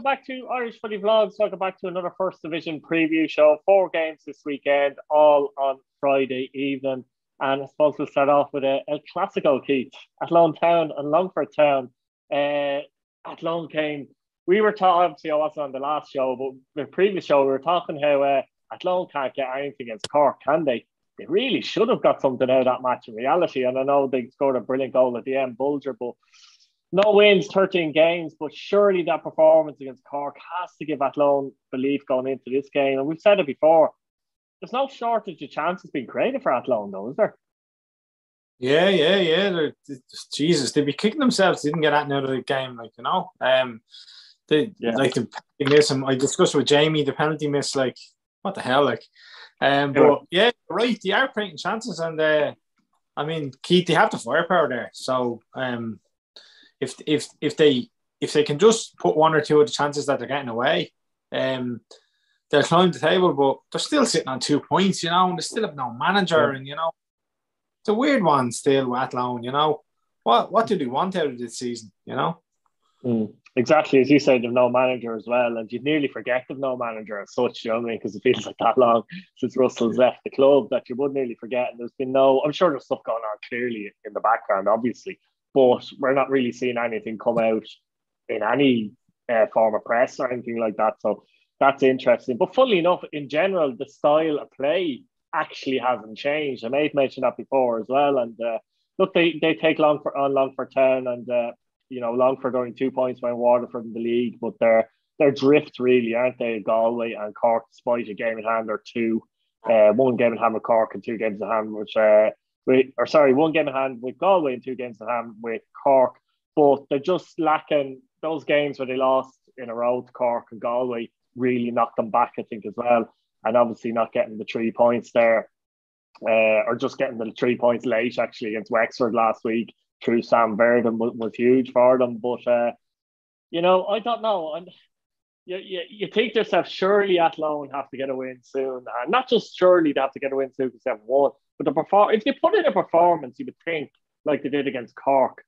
back to Irish Footy Vlogs. Welcome back to another First Division preview show. 4 games this weekend, all on Friday evening. And I suppose we'll start off with a Classico, Keith. Athlone Town and Longford Town. Athlone came. We were talking, obviously I wasn't on the last show, but the previous show we were talking how Athlone can't get anything against Cork, can they? They really should have got something out of that match in reality. And I know they scored a brilliant goal at the end, Bulger, but no wins, 13 games, but surely that performance against Cork has to give Athlone belief going into this game. And we've said it before, there's no shortage of chances being created for Athlone, though, is there? Yeah. Jesus, they'd be kicking themselves. They didn't get that out of the game, Like the penalty miss. And I discussed with Jamie the penalty miss. Like, what the hell? But yeah, right. They are creating chances, and I mean, Keith, they have the firepower there. So if they can just put one or two of the chances that they're getting away, they'll climb the table. But they're still sitting on 2 points, and they still have no manager, and it's a weird one still with Athlone. What do they want out of this season? Exactly, as you said, they've no manager as well, and you'd nearly forget they've no manager as such, you know what I mean? Because it feels like that long since Russell's left the club that you would nearly forget. And there's been I'm sure there's stuff going on clearly in the background, obviously, but we're not really seeing anything come out in any form of press or anything like that. So that's interesting. But funnily enough, in general, the style of play actually hasn't changed. I may have mentioned that before as well. And look, they take Longford Town, and Longford are only 2 points behind Waterford in the league, but they're drift really, aren't they? Galway and Cork, despite a game in hand or two. One game in hand with Cork and 2 games in hand, one game in hand with Galway and 2 games in hand with Cork. But they're just lacking those games where they lost in a row to Cork and Galway. Really knocked them back, I think, as well. And obviously not getting the 3 points there, or just getting the 3 points late actually against Wexford last week through Sam Verdon was huge for them. But I don't know. And you think to yourself, surely Athlone have to get a win soon, and not just surely they have to get a win soon because they haven't won, but if you put in a performance, you would think like they did against Cork,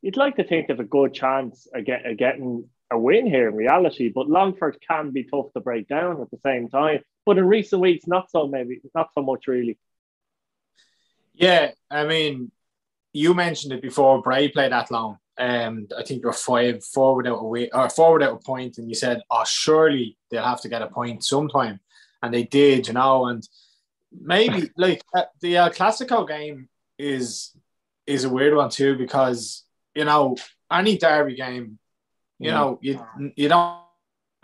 you'd like to think they have a good chance of getting a win here in reality. But Longford can be tough to break down at the same time. But in recent weeks, not so much really. Yeah, I mean, you mentioned it before. Bray played Athlone. I think they were 4 without a point, and you said, "Oh, surely they'll have to get a point sometime," and they did, and maybe like the Classico game is a weird one too, because any derby game, you don't.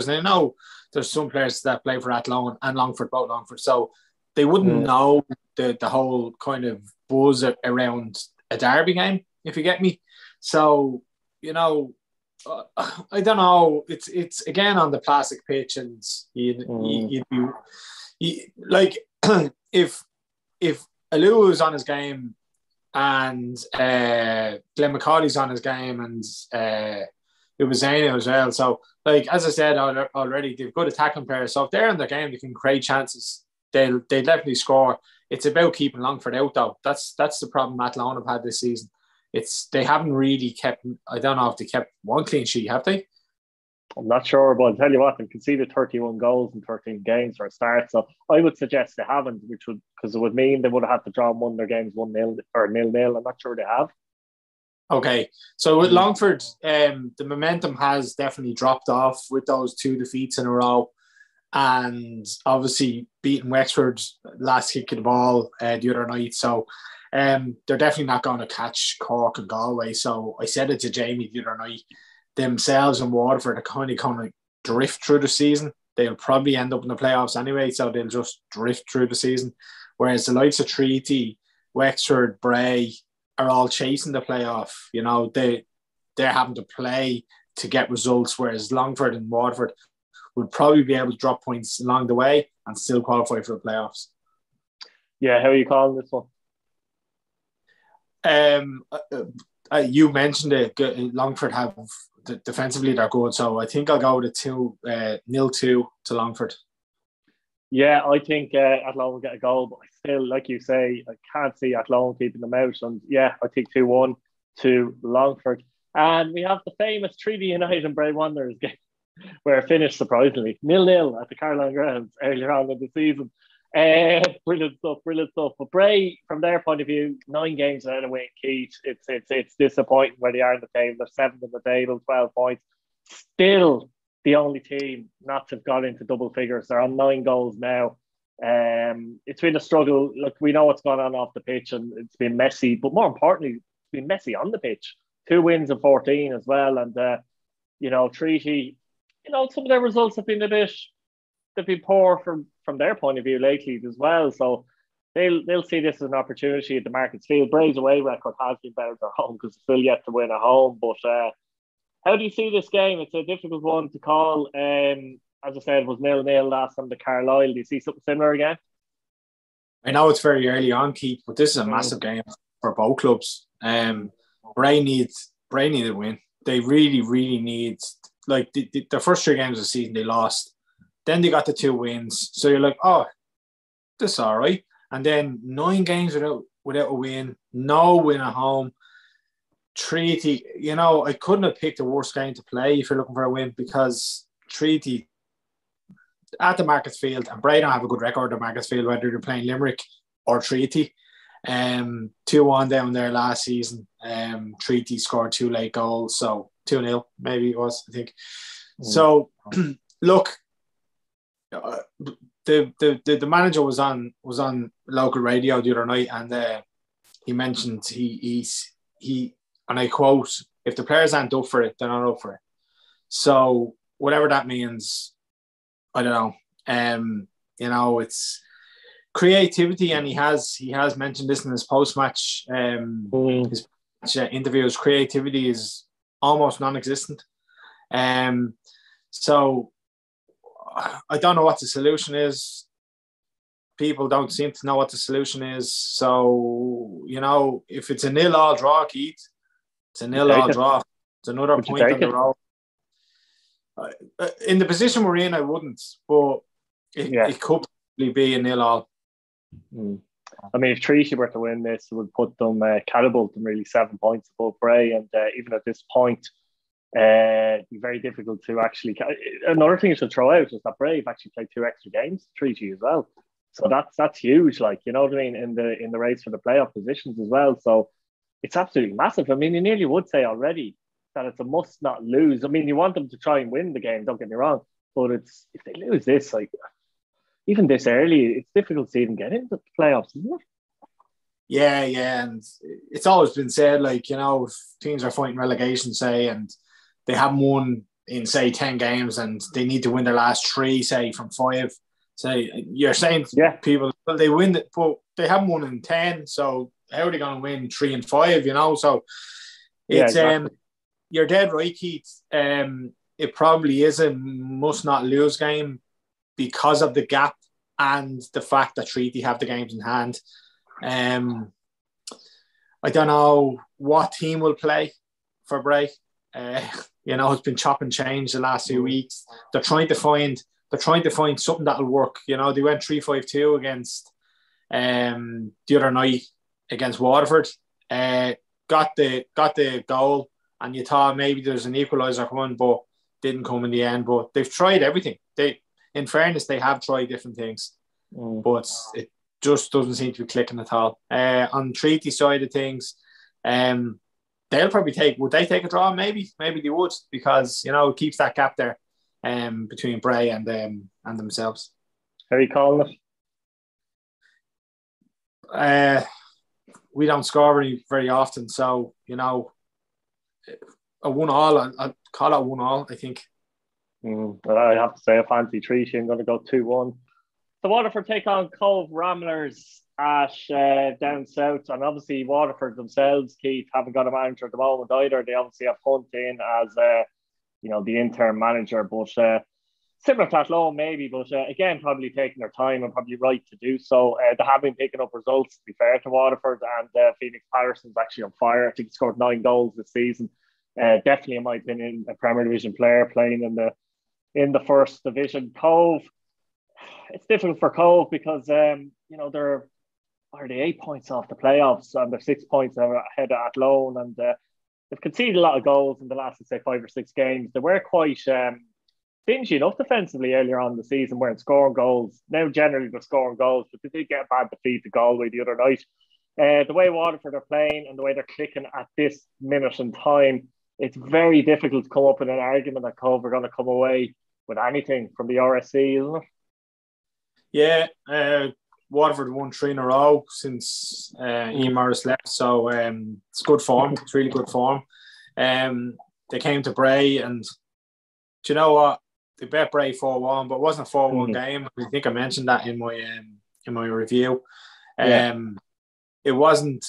I know there's some players that play for Athlone and Longford, both Longford, so they wouldn't know the whole kind of buzz around a derby game, if you get me. So, I don't know. It's again on the plastic pitch, and you'd be like if Alou is on his game and Glenn McCauley's on his game, and it was Zaino as well. So, like as I said already, they've good attacking players. So if they're in their game, they can create chances. They definitely score. It's about keeping Longford out, though. That's the problem Athlone have had this season. They haven't really kept. I don't know if they kept one clean sheet, have they? I'm not sure, but I'll tell you what, they've conceded 31 goals in 13 games for a start. So I would suggest they haven't, because it would mean they would have had to draw one of their games 1-0 or 0-0. I'm not sure they have. Okay, so with Longford, the momentum has definitely dropped off with those 2 defeats in a row, and obviously beating Wexford last kick of the ball the other night. So they're definitely not going to catch Cork and Galway. So I said it to Jamie the other night, themselves and Waterford are kind of drift through the season. They'll probably end up in the playoffs anyway, so they'll just drift through the season. Whereas the likes of Treaty, Wexford, Bray are all chasing the playoff. They're having to play to get results, whereas Longford and Waterford would probably be able to drop points along the way and still qualify for the playoffs. Yeah, how are you calling this one? You mentioned it. Longford have defensively they're good, so I think I'll go with 0-2 to Longford. Yeah, I think Athlone will get a goal, but I still, like you say, I can't see Athlone keeping them out. And yeah, I think 2-1 to Longford. And we have the famous Treaty United and Bray Wanderers game. where it finished surprisingly 0-0 at the Caroline Grounds earlier on in the season. Brilliant stuff, brilliant stuff. But Bray, from their point of view, 9 games without a win, Keith. It's disappointing where they are in the table. They're 7th in the table, 12 points. Still the only team not to have got into double figures. They're on 9 goals now. It's been a struggle. Look, we know what's gone on off the pitch, and it's been messy. But more importantly, it's been messy on the pitch. 2 wins and 14 as well. And Treaty, some of their results have been they've been poor from their point of view lately as well. So they'll see this as an opportunity at the Markets Field. Bray's away record has been better at home because they're still yet to win at home. But how do you see this game? It's a difficult one to call. As I said, it was 0-0 last time to Carlisle. Do you see something similar again? I know it's very early on, Keith, but this is a massive game for both clubs. Bray needs a win. They really, really need, like, the first 3 games of the season they lost. Then they got the 2 wins. So you're like, oh, this is all right. And then 9 games without a win, no win at home. Treaty, I couldn't have picked a worse game to play if you're looking for a win, because Treaty at the Markets Field, and Bray don't have a good record at the Markets Field, whether they're playing Limerick or Treaty. 2-1 down there last season. Treaty scored 2 late goals, so 2-0 maybe it was, I think. So look, the manager was on local radio the other night, and he mentioned he and I quote, if the players aren't up for it, they're not up for it. So whatever that means, I don't know. It's creativity, and he has mentioned this in his post-match his interviews. Creativity is almost non-existent. So I don't know what the solution is. People don't seem to know what the solution is. So, if it's a 0-0 draw, Keith, it's a 0-0 draw. It's another point on the road. In the position we're in, I wouldn't, but it could be a 0-0. I mean, if Treaty were to win this, it would put them catapult them really 7 points above Bray, and even at this point, it'd be very difficult to actually. Another thing I should throw out is that Bray have actually played 2 extra games, Treaty as well. So that's huge, like, you know what I mean, in the race for the playoff positions as well. So it's absolutely massive. I mean, you nearly would say already that it's a must not lose. I mean, you want them to try and win the game, don't get me wrong, but it's if they lose this, like, even this early, it's difficult to even get into the playoffs, isn't it? Yeah, and it's always been said, like, if teams are fighting relegation, say, and they haven't won in, say, 10 games, and they need to win their last 3, say, from 5. Say, you're saying to people, well, they win it, but they haven't won in 10, so how are they going to win 3 and 5, So it's exactly. You're dead right, Keith. It probably is a must not lose game because of the gap and the fact that Treaty have the games in hand. I don't know what team will play for Bray. It's been chop and change the last few weeks. They're trying to find something that'll work. They went 3-5-2 against the other night against Waterford. Got the goal, and you thought maybe there's an equaliser coming, but didn't come in the end. But they've tried everything. In fairness, they have tried different things, but it just doesn't seem to be clicking at all. On Treaty side of things, they'll probably would they take a draw? Maybe they would, because it keeps that gap there between Bray and themselves. How are you calling it? We don't score very often, so a 1-1. I'd call it a 1-1, I think. I have to say, I fancy Treaty. I'm going to go 2-1. So Waterford take on Cobh Ramblers at down south, and obviously Waterford themselves, Keith, haven't got a manager at the moment either. They obviously have Hunt in as the interim manager, but similar to Athlone maybe, but again, probably taking their time and probably right to do so. They have been picking up results, to be fair to Waterford, and Phoenix Patterson's actually on fire. I think he scored 9 goals this season. Definitely, in my opinion, a Premier Division player playing in the first division. Cobh, it's difficult for Cobh because they're 8 points off the playoffs, and they're 6 points ahead of Athlone, and they've conceded a lot of goals in the last, say, 5 or 6 games. They were quite stingy enough defensively earlier on in the season, weren't scoring goals. Now generally they're scoring goals, but they did get a bad defeat to Galway the other night. The way Waterford are playing and the way they're clicking at this minute in time, it's very difficult to come up with an argument that Cobh are going to come away with anything from the RSC, isn't it? Yeah, Waterford won 3 in a row since Ian Morris left, so it's good form. It's really good form. They came to Bray, and do you know what? They bet Bray 4-1, but it wasn't a 4-1 game. I think I mentioned that in my review. It wasn't,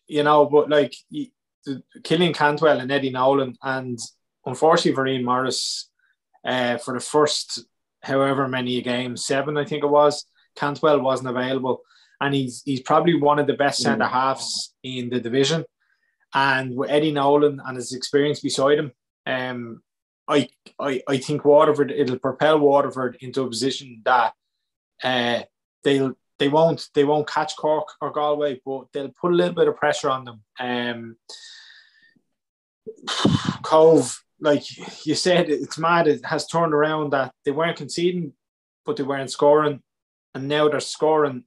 but like Killian Cantwell and Eddie Nolan, and unfortunately for Ian Morris, for the first however many games, 7 I think it was, Cantwell wasn't available, and he's probably one of the best centre halves in the division. And with Eddie Nolan and his experience beside him, I think it'll propel Waterford into a position that they won't catch Cork or Galway, but they'll put a little bit of pressure on them. Cobh, like you said, it's mad. It has turned around that they weren't conceding, but they weren't scoring, and now they're scoring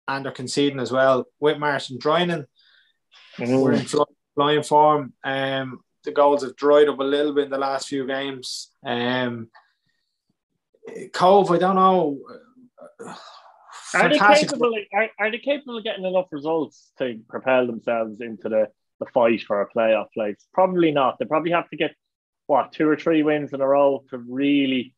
and they're conceding as well. With Martin Drynan, we're in flying form. The goals have dried up a little bit in the last few games. Cobh, I don't know. Are they capable of getting enough results to propel themselves into the fight for a playoff place? Probably not. They probably have to get 2 or 3 wins in a row to really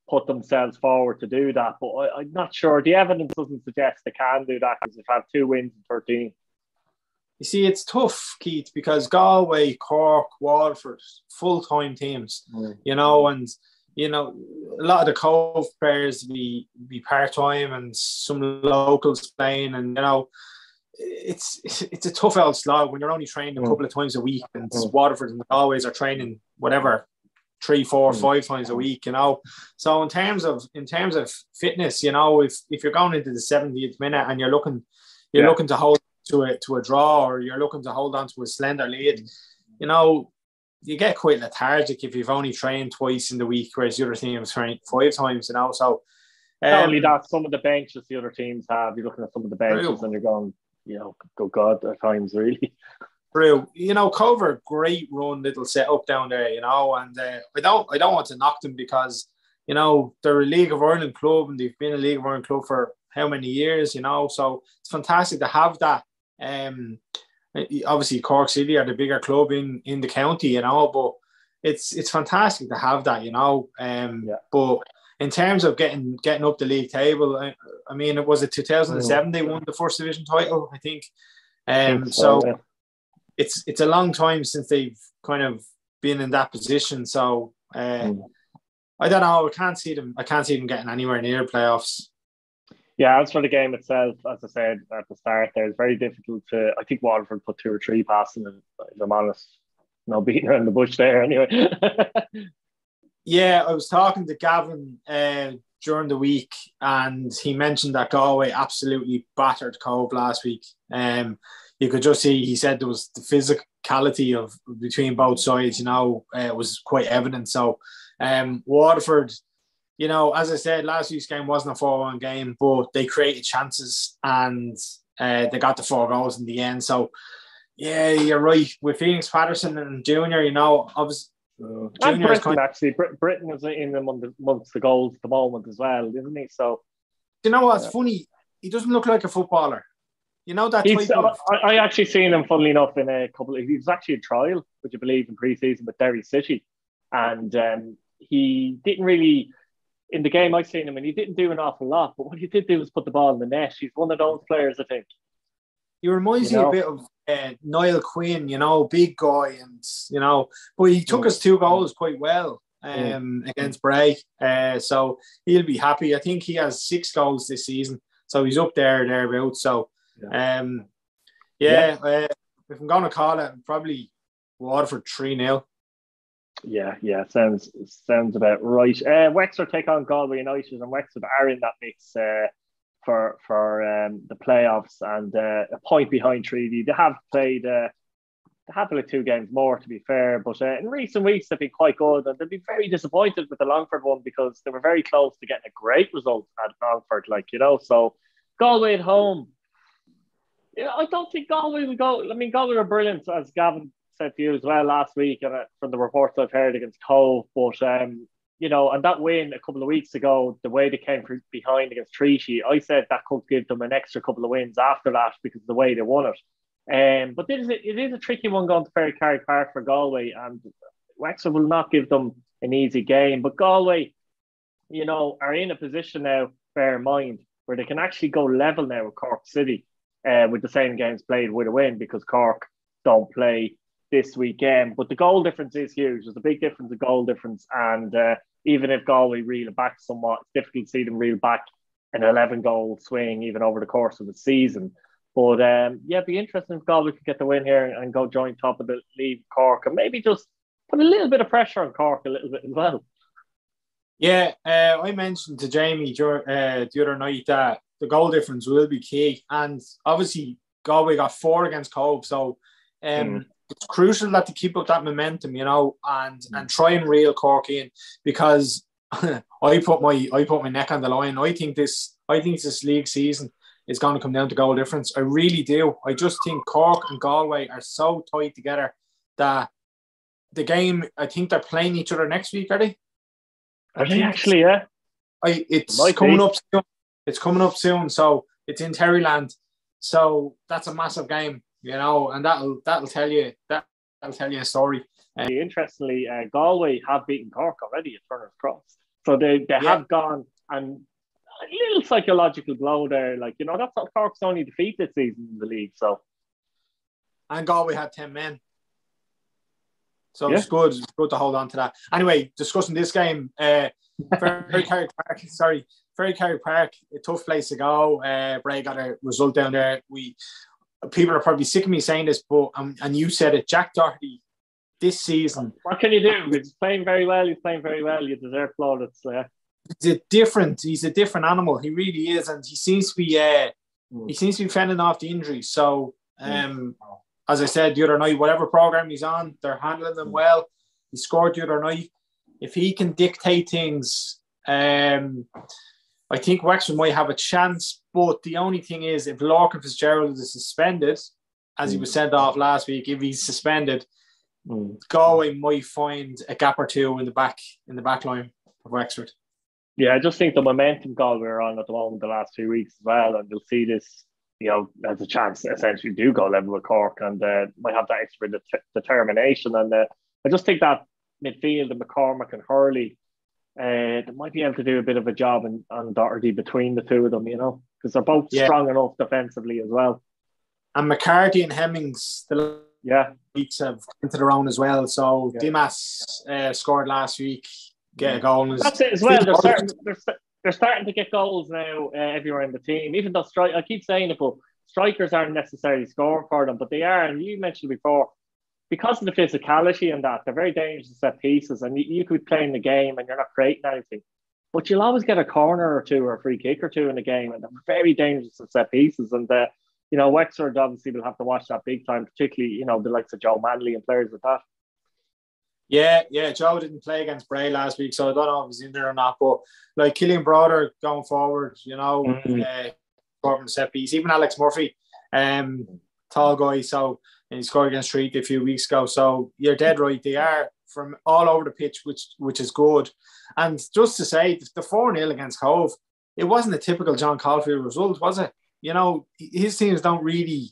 put themselves forward to do that. But I'm not sure. The evidence doesn't suggest they can do that because they've had 2 wins in 13. You see, it's tough, Keith, because Galway, Cork, Waterford, full-time teams, and a lot of the Cobh players be part-time and some locals playing, and it's a tough old slog when you're only training a couple of times a week, and Waterford and Galways are training whatever 3, 4, 5 times a week, So in terms of fitness, if you're going into the 70th minute and you're looking to hold to a draw, or you're looking to hold on to a slender lead, you get quite lethargic if you've only trained twice in the week, whereas the other team has trained 5 times, So not only that, some of the benches the other teams have, you're looking at some of the benches and you're going, go God at times, really. True. Cobh are a great run little setup down there, and I don't want to knock them because, they're a League of Ireland club and they've been a League of Ireland club for how many years, so it's fantastic to have that. Obviously Cork City are the bigger club in the county, but it's fantastic to have that, But in terms of getting up the league table, I mean, it was 2007 they won the first division title, I think. So it's a long time since they've kind of been in that position. So I don't know. I can't see them getting anywhere near playoffs. Yeah, as for the game itself, as I said at the start, there, it's very difficult to. I think Waterford put 2 or 3 past them, if I'm honest. No beating around the bush there, anyway. Yeah, I was talking to Gavin during the week, and he mentioned that Galway absolutely battered Cobh last week. You could just see, he said there was the physicality of between both sides, was quite evident. So Waterford, as I said, last week's game wasn't a 4-1 game, but they created chances and they got the 4 goals in the end. So, yeah, you're right. With Phoenix Patterson and Junior, obviously, Junior is actually, Britain is in amongst the goals at the moment as well, isn't he? So, you know what's funny? He doesn't look like a footballer. I actually seen him, funnily enough, in a couple. He was actually a trial, would you believe, in pre-season with Derry City, and he didn't really. In the game I've seen him, and he didn't do an awful lot, but what he did do was put the ball in the net. He's one of those players, I think. He reminds me a bit of Niall Quinn, big guy, and but he took his 2 goals quite well against Bray, so he'll be happy. I think he has 6 goals this season, so he's up thereabouts. So, if I'm going to call it, probably Waterford 3-0. Yeah, sounds about right. Wexford take on Galway United, and Wexford are in that mix for the playoffs, and a point behind Treaty. They have played have like 2 games more, to be fair. But in recent weeks, they've been quite good, and they've been very disappointed with the Longford one because they were very close to getting a great result at Longford, So Galway at home. I don't think Galway will go. I mean, Galway were brilliant, as Gavin said to you as well last week, and from the reports I've heard against Cobh. But and that win a couple of weeks ago, the way they came behind against Treaty, I said that could give them an extra couple of wins after that because of the way they won it. But it is a tricky one going to Ferrycarrig Park for Galway, and Wexford will not give them an easy game. But Galway, are in a position now, bear in mind, where they can actually go level now with Cork City with the same games played with a win because Cork don't play this weekend. But the goal difference is huge. There's a big difference in goal difference, and even if Galway reel it back somewhat, it's difficult to see them reel back an 11-goal swing even over the course of the season. But it'd be interesting if Galway could get the win here and go join top of the league Cork, and maybe just put a little bit of pressure on Cork a little bit as well. Yeah, I mentioned to Jamie the other night that the goal difference will be key, and obviously Galway got 4 against Cobh, so it's crucial that they keep up that momentum, and try and reel Cork in, because I put my neck on the line. I think this league season is going to come down to goal difference. I really do. I just think Cork and Galway are so tight together that the game, I think they're playing each other next week, are they? Are they actually, yeah? It's coming up soon. It's coming up soon, so it's in Terryland. So that's a massive game, and that'll tell you a story. Interestingly, Galway have beaten Cork already at Turner's Cross. So they have gone, and a little psychological blow there. That's not Cork's only defeat this season in the league. So, and Galway had 10 men. So it's good to hold on to that. Anyway, discussing this game, Ferrycarrig Park, a tough place to go. Bray got a result down there. People are probably sick of me saying this, but and you said it, Jack Doherty this season. What can you do? He's playing very well. You deserve plaudits. He's a different animal. He really is, and he seems to be fending off the injuries. So, as I said the other night, whatever program he's on, they're handling them well. He scored the other night. If he can dictate things, I think Wexford might have a chance. But the only thing is, if Lorcan Fitzgerald is suspended, as he was sent off last week, if he's suspended, Galway might find a gap or two in the back line of Wexford. Yeah, I just think the momentum Galway are on at the moment the last 2 weeks as well, and you'll see this, as a chance to essentially do go level with Cork, and might have that extra determination. And I just think that midfield and McCormack and Hurley, they might be able to do a bit of a job on Doherty between the two of them, because they're both strong enough defensively as well. And McCarthy and Hemmings, the weeks have entered their own as well. So Dimas scored last week, get a goal. That's it as well. They're starting to get goals now everywhere in the team. Even though I keep saying it, but strikers aren't necessarily scoring for them, but they are. And you mentioned before, because of the physicality and that, they're very dangerous to set pieces. And you could be playing the game and you're not creating anything, but you'll always get a corner or two or a free kick or two in the game, and they're very dangerous to set pieces. And Wexford obviously will have to watch that big time, particularly the likes of Joe Manley and players like that. Yeah, Joe didn't play against Bray last week, so I don't know if he's in there or not. But like Killian Broder going forward, scoring set piece. Even Alex Murphy, tall guy, so and he scored against Treaty a few weeks ago. So you're dead right. They are from all over the pitch, which is good. And just to say, the 4-0 against Cobh, it wasn't a typical John Caulfield result, was it? His teams don't really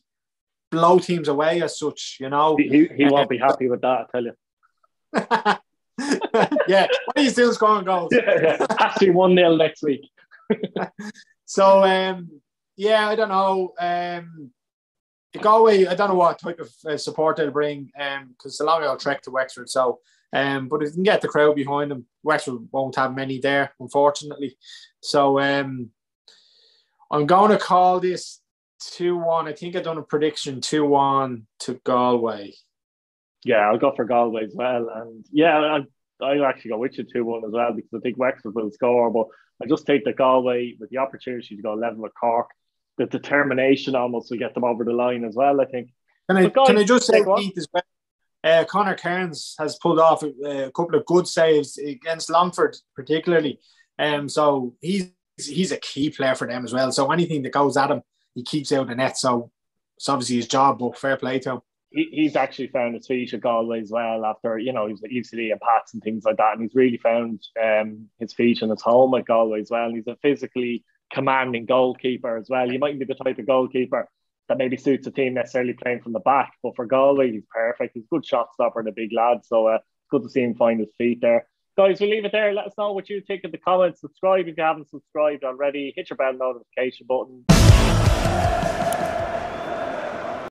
blow teams away as such. He won't be happy with that, I tell you. Yeah, why are you still scoring goals? Actually 1-0 next week. So I don't know. Galway, I don't know what type of support they'll bring, because it's a long old trek to Wexford. So, but if you can get the crowd behind them, Wexford won't have many there, unfortunately. So, I'm going to call this 2-1. I think I've done a prediction 2-1 to Galway. Yeah, I'll go for Galway as well. And I'll actually go with you 2-1 as well, because I think Wexford will score. But I just take the Galway with the opportunity to go level with Cork, the determination almost to get them over the line as well, I think. But guys, can I just say, go on. Keith, as well? Conor Kearns has pulled off a couple of good saves against Longford, particularly. So he's a key player for them as well. So anything that goes at him, he keeps out the net. So it's obviously his job, but fair play to him. He's actually found his feet at Galway as well after, he was at UCD and Pats and things like that. And he's really found his feet and his home at Galway as well. And he's a physically commanding goalkeeper as well. He mightn't be the type of goalkeeper that maybe suits a team necessarily playing from the back, but for Galway, he's perfect. He's a good shot stopper and a big lad. So it's good to see him find his feet there. Guys, we'll leave it there. Let us know what you think in the comments. Subscribe if you haven't subscribed already. Hit your bell notification button.